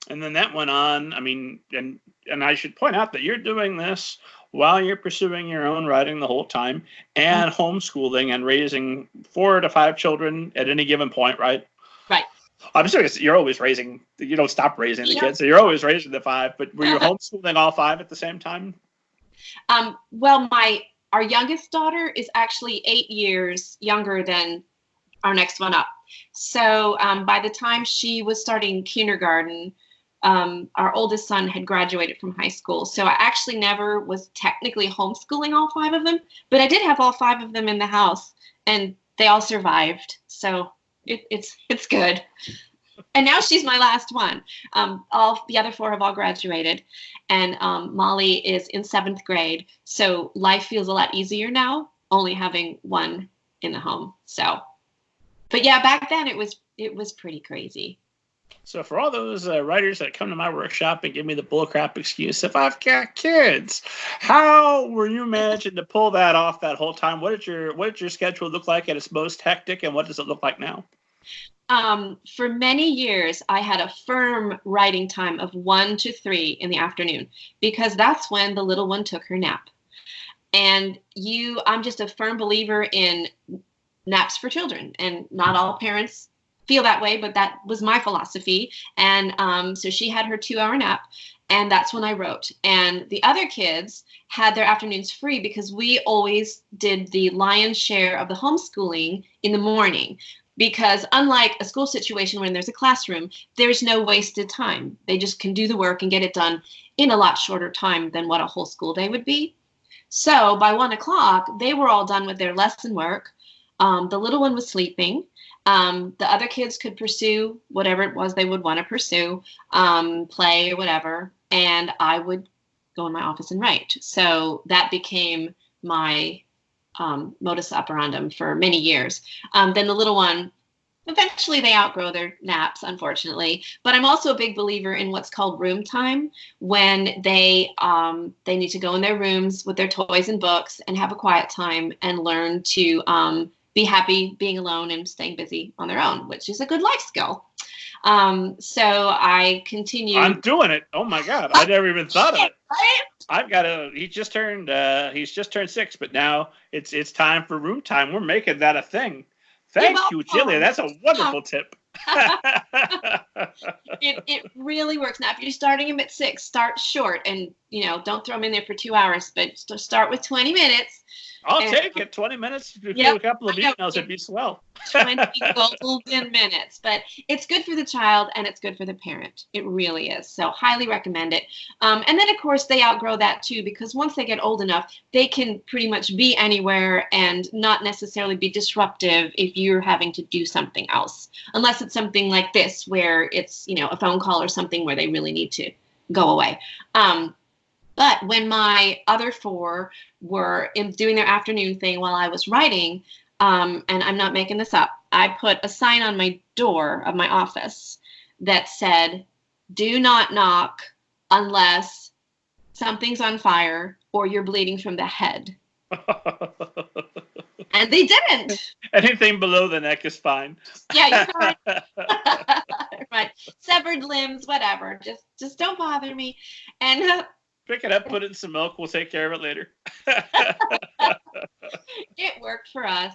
And then that went on. I mean, and I should point out that you're doing this while you're pursuing your own writing the whole time and homeschooling and raising 4 to 5 children at any given point, right? Right. I'm serious. You're always raising. You don't stop raising the kids, so you're always raising the 5. But were you homeschooling all 5 at the same time? Well, our youngest daughter is actually 8 years younger than our next one up. So by the time she was starting kindergarten, our oldest son had graduated from high school. So I actually never was technically homeschooling all 5 of them, but I did have all 5 of them in the house, and they all survived. So it's good. And now she's my last one. All the other 4 have all graduated, and Molly is in 7th grade. So life feels a lot easier now, only having one in the home. So, but yeah, back then it was pretty crazy. So for all those writers that come to my workshop and give me the bullcrap excuse, if I've got kids, how were you managing to pull that off that whole time? What did your schedule look like at its most hectic, and what does it look like now? For many years, I had a firm writing time of 1 to 3 in the afternoon, because that's when the little one took her nap. And I'm just a firm believer in naps for children, and not all parents feel that way, but that was my philosophy. And so she had her 2-hour nap, and that's when I wrote. And the other kids had their afternoons free, because we always did the lion's share of the homeschooling in the morning. Because unlike a school situation when there's a classroom, there's no wasted time. They just can do the work and get it done in a lot shorter time than what a whole school day would be. So by 1 o'clock, they were all done with their lesson work. The little one was sleeping. The other kids could pursue whatever it was they would want to pursue, play or whatever. And I would go in my office and write. So that became my modus operandum for many years. Then the little one, eventually they outgrow their naps, unfortunately. But I'm also a big believer in what's called room time, when they need to go in their rooms with their toys and books and have a quiet time and learn to be happy being alone and staying busy on their own, which is a good life skill. So I continue. I'm doing it. Oh my God. I never even thought of it. Right? He's just turned 6, but now it's time for room time. We're making that a thing. Thank you, Jillian. That's a wonderful tip. It really works. Now, if you're starting him at 6, start short, and don't throw him in there for 2 hours, but start with 20 minutes. I'll take it. 20 minutes to do a couple of emails. It'd be swell. 20 golden minutes. But it's good for the child, and it's good for the parent. It really is. So highly recommend it. And then, of course, they outgrow that, too, because once they get old enough, they can pretty much be anywhere and not necessarily be disruptive if you're having to do something else. Unless it's something like this, where it's, a phone call or something where they really need to go away. But when my other 4 were doing their afternoon thing while I was writing, and I'm not making this up, I put a sign on my door of my office that said, "Do not knock unless something's on fire or you're bleeding from the head." And they didn't. Anything below the neck is fine. Yeah, you're right. Right. Severed limbs, whatever. Just don't bother me. And pick it up, put it in some milk. We'll take care of it later. It worked for us.